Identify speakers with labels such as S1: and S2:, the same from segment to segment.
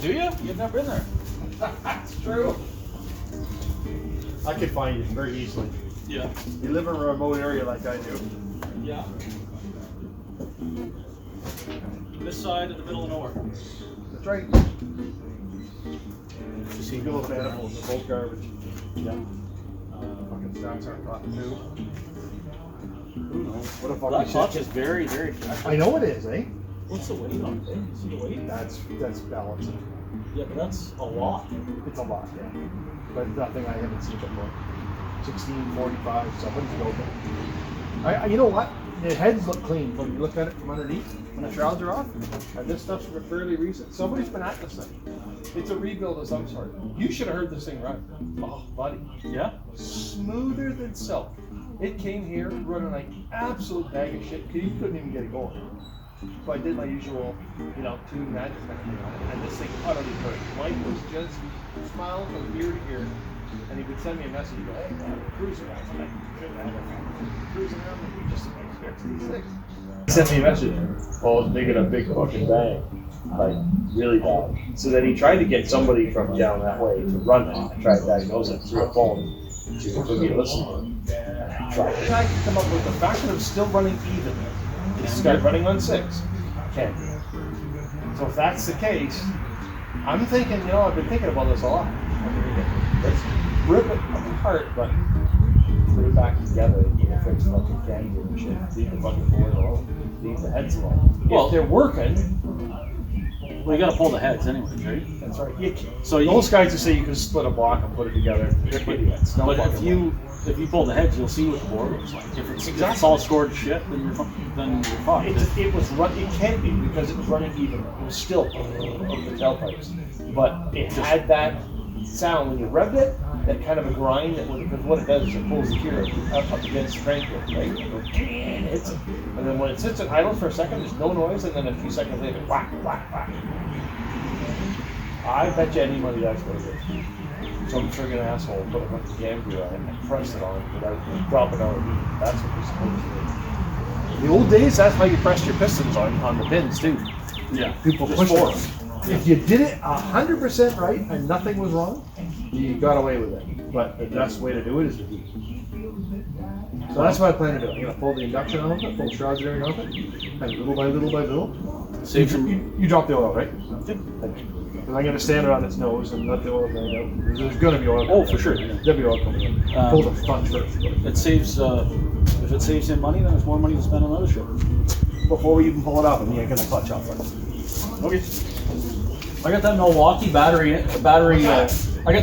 S1: Do you? You've never been there.
S2: That's true. I could find you very easily.
S1: Yeah.
S2: You live in a remote area like I do.
S1: Yeah. This side of the middle of nowhere.
S2: That's right. You see little animals, they're both garbage.
S1: Yeah.
S2: Fucking stocks aren't cotton too. Who knows? What a fucking
S1: That clutch
S2: shit.
S1: is very, very fresh.
S2: I know it is, eh?
S1: What's the weight on it? See the weight?
S2: That's balancing.
S1: Yeah, but that's a lot.
S2: It's a lot, yeah. But nothing I haven't seen before. 1645, somebody's building. You know what? The heads look clean when you look at it from underneath, when the shrouds are off. And this stuff's fairly recent. Somebody's been at this thing. It's a rebuild of some sort. You should have heard this thing run. Oh, buddy.
S1: Yeah?
S2: Smoother than silk. It came here running like absolute bag of shit. You couldn't even get it going. So I did my usual, tune magic kind of thing on it, and this thing utterly perfect. Mike was just smiling from ear to ear, and he would send me a message, go, hey, man, we're cruising around. I'm like, cruising around, and we just fix these things. He sent me a message, oh, it's making a big fucking bang, like really bad. So then he tried to get somebody from down that way to run it. I tried to diagnose it through a phone to give me a listen. I tried to come up with the fact that it was still running even. This guy's running on 6. Can. So if that's the case, I'm thinking, I've been thinking about this a lot. Let's rip it apart, but put it back together and fix the fucking cans and shit. Leave the fucking board alone. Leave the heads alone. Well, if they're working,
S1: well, you gotta pull the heads anyway, right?
S2: That's right.
S1: So
S2: those guys that say you can split a block and put it together, they're idiots.
S1: But if you pull the heads, you'll see what the board looks like. If it's all scored shit, then you're fucked.
S2: It can't be because it was running even. It was still of the tailpipes, but it had that sound when you revved it, that kind of a grind. Because what it does is it pulls the gear up against the crank, right? And it hits it, and then when it sits and idles for a second, there's no noise, and then a few seconds later, whack, whack, whack. I bet you any money that's what it is. Some friggin' asshole put a fucking jam gear on it and pressed it on without dropping out of heat. That's what we're supposed to do. The old days, that's how you pressed your pistons on the pins too.
S1: Yeah.
S2: People
S1: Just
S2: pushed
S1: four.
S2: it. If you did it 100% right and nothing was wrong, you got away with it. But the best way to do it is with heat. So that's what I plan to do. I'm going to pull the induction off it, pull the shrouds and everything off it, and little by little by little.
S1: Save from.
S2: You drop the oil, right? Because I'm going to stand it on its nose and let the oil drain out. There's going to be oil.
S1: Oh, for sure. Yeah.
S2: There'll be oil coming in. Pull the sponge first.
S1: It saves. If it saves him money, then there's more money to spend on other shit.
S2: Before we even pull it up, and you get the clutch off it.
S1: Okay. I got that Milwaukee battery. I got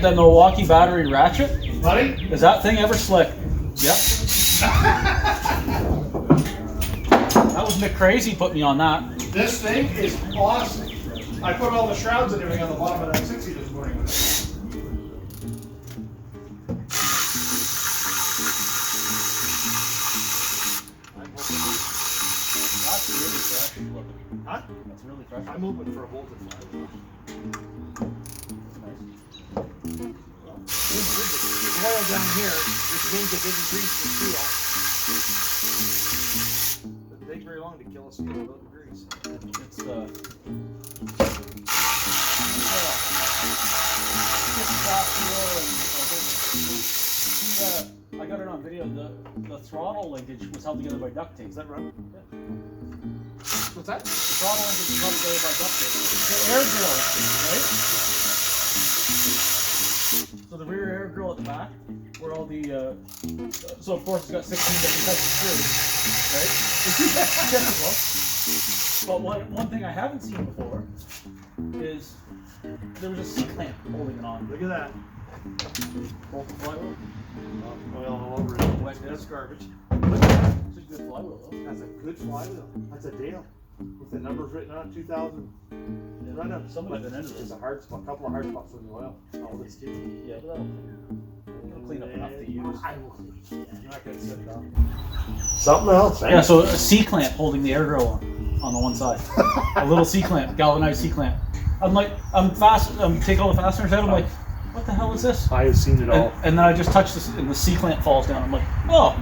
S1: that Milwaukee battery ratchet.
S2: Buddy?
S1: Is that thing ever slick? Yep. That was McCrazy put me on that.
S2: This thing is awesome. I put all the shrouds and everything on the bottom of that 60 this morning.
S1: That's really fresh.
S2: Huh?
S1: That's really fresh.
S2: I'm moving for a bolted flywheel. There's oil down here, which means it didn't grease the steel. It doesn't take very long to kill a steel without the grease.
S1: I got it on video. The throttle linkage was held together by duct tape. Is that right? Yeah.
S2: What's that?
S1: The throttle linkage was held together by duct tape. The air grill, right? So the rear air grill at the back, where all the so of course it's got 16 different types of screws, right? But one thing I haven't seen before is there was a C-clamp holding it on.
S2: Look at that.
S1: Bolt the flywheel.
S2: Oil all over it.
S1: Wet disc garbage.
S2: Look at that.
S1: It's a good flywheel though.
S2: That's a good flywheel. That's a Dale. With the numbers written on 2000.
S1: Yeah.
S2: Right up.
S1: Somebody's been into
S2: There's
S1: this.
S2: a hard spot, couple of hard spots in the oil. Oh, this kid.
S1: Yeah, but that'll clean up enough to use.
S2: I will clean. You're not gonna sit down. Something else.
S1: Yeah, so a C-clamp holding the air grill on the one side. A little C-clamp, galvanized C-clamp. I'm take all the fasteners out. I'm like, what the hell is this?
S2: I have seen it all.
S1: And then I just touch this, and the C-clamp falls down. I'm like, oh,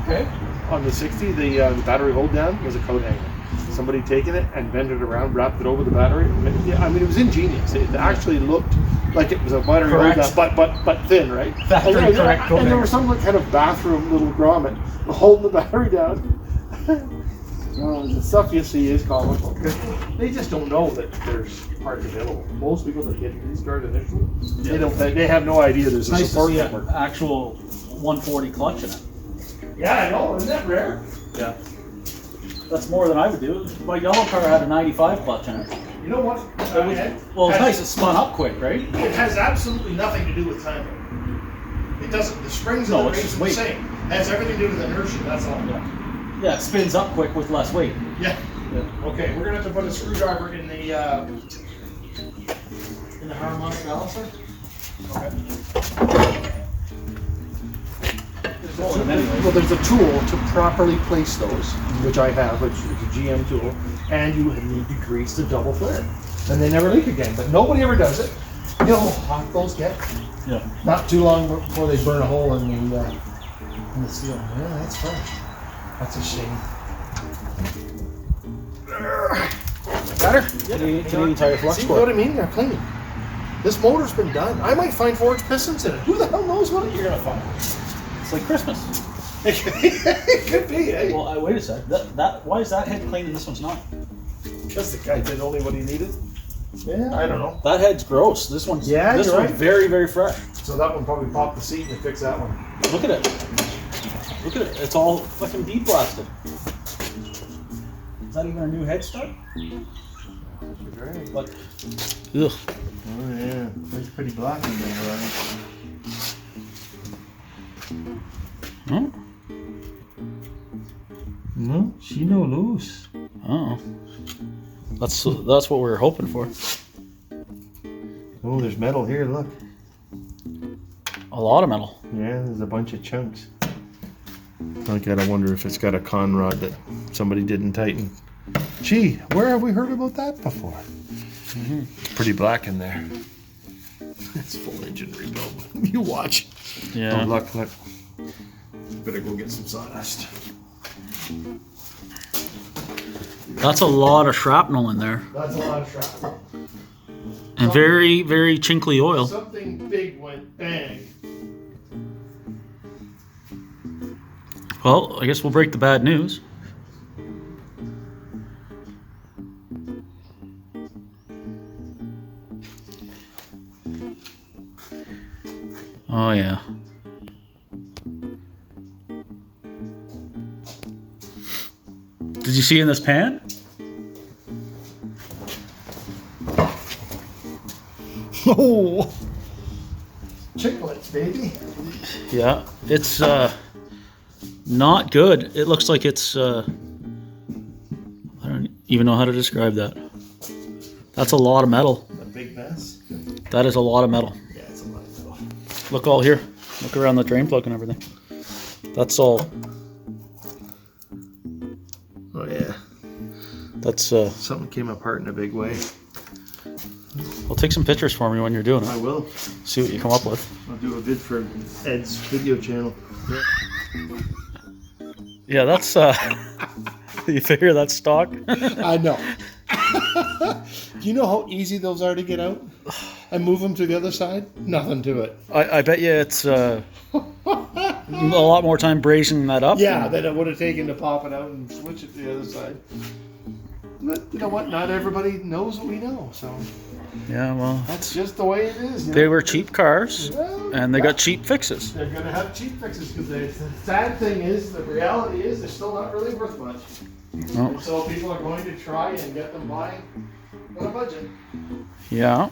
S1: okay.
S2: On the 60, the battery hold down was a coat hanger. Somebody taken it and bent it around, wrapped it over the battery. Yeah, I mean, it was ingenious. It actually looked like it was a battery hold down, but thin, right?
S1: Factory correct coat
S2: and there
S1: hanger.
S2: was some kind of bathroom little grommet holding the battery down. The stuff you see is comical because they just don't know that there's parts available. Most people that get these cars initially, they have no idea there's a
S1: Nice to
S2: support
S1: see
S2: network.
S1: an actual 140 clutch in it.
S2: Yeah, I know. Isn't that rare?
S1: Yeah. That's more than I would do. My yellow car had a 95 clutch in it.
S2: You know what?
S1: Well, it's nice. It spun up quick, right?
S2: It has absolutely nothing to do with timing. It doesn't. The springs
S1: No,
S2: and the
S1: it's
S2: race
S1: just
S2: are the
S1: weight.
S2: same. It has everything to do with inertia. That's all.
S1: Yeah, it spins up quick with less weight.
S2: Yeah. Okay, we're gonna have to put a screwdriver in the harmonic balancer. Okay. Well, there's a tool to properly place those, which I have, which is a GM tool, and you need to grease the double flare, and they never leak again. But nobody ever does it. You know how hot those get?
S1: Yeah.
S2: Not too long before they burn a hole in the steel. Yeah, that's fresh. That's a shame. Better?
S1: Canadian Tire Flux
S2: See
S1: Core.
S2: what I mean? They're clean. This motor's been done. I might find 4-inch pistons in it. Who the hell knows what you're gonna find?
S1: It's like Christmas.
S2: It could be, eh?
S1: Well, wait a sec. Why is that head clean and this one's not?
S2: Because the guy did only what he needed. Yeah, I don't know.
S1: That head's gross. This one's
S2: Yeah,
S1: this
S2: you're
S1: one's
S2: right.
S1: very, very fresh.
S2: So that one probably popped the seat and fixed that one.
S1: Look at it. Look at it. It's all fucking bead blasted. Is that even a new head start? But ugh.
S2: Oh yeah, it's pretty black in there, right?
S1: Huh?
S2: No, she no loose.
S1: Oh. That's what we were hoping for.
S2: Oh, there's metal here, look.
S1: A lot of metal.
S2: Yeah, there's a bunch of chunks. I gotta wonder if it's got a con rod that somebody didn't tighten. Gee, where have we heard about that before?
S1: Mm-hmm.
S2: Pretty black in there. It's full engine rebuild. You watch.
S1: Yeah.
S2: Oh, look. Better go get some sawdust.
S1: That's a lot of shrapnel in there.
S2: That's a lot of shrapnel.
S1: And very, very chinkly oil.
S2: Something big went bang.
S1: Well, I guess we'll break the bad news. Oh yeah. Did you see in this pan?
S2: Oh, chiclets, baby.
S1: Yeah, it's not good. It looks like it's I don't even know how to describe that. That's a lot of metal.
S2: A big mess.
S1: That is a lot of metal.
S2: Yeah, it's a lot of metal.
S1: Look all here. Look around the drain plug and everything. That's all.
S2: Oh yeah.
S1: That's
S2: Something came apart in a big way.
S1: Well, take some pictures for me when you're doing
S2: I
S1: it.
S2: will.
S1: See what you come up with.
S2: I'll do a vid for Ed's video channel.
S1: Yeah, that's you figure that's stock?
S2: I know. Do you know how easy those are to get out? I move them to the other side. Nothing to it.
S1: I bet you it's a lot more time braising that up.
S2: Yeah, than it would have taken to pop it out and switch it to the other side. But you know what? Not everybody knows what we know, so
S1: Yeah, well,
S2: that's just the way it is. You
S1: they
S2: know?
S1: war cheap cars,
S2: Well,
S1: and they got cheap fixes.
S2: They're gonna have cheap fixes because the sad thing is, the reality is, they're still not really worth much.
S1: No.
S2: And so people are going to try and get them by on a budget.
S1: Yeah.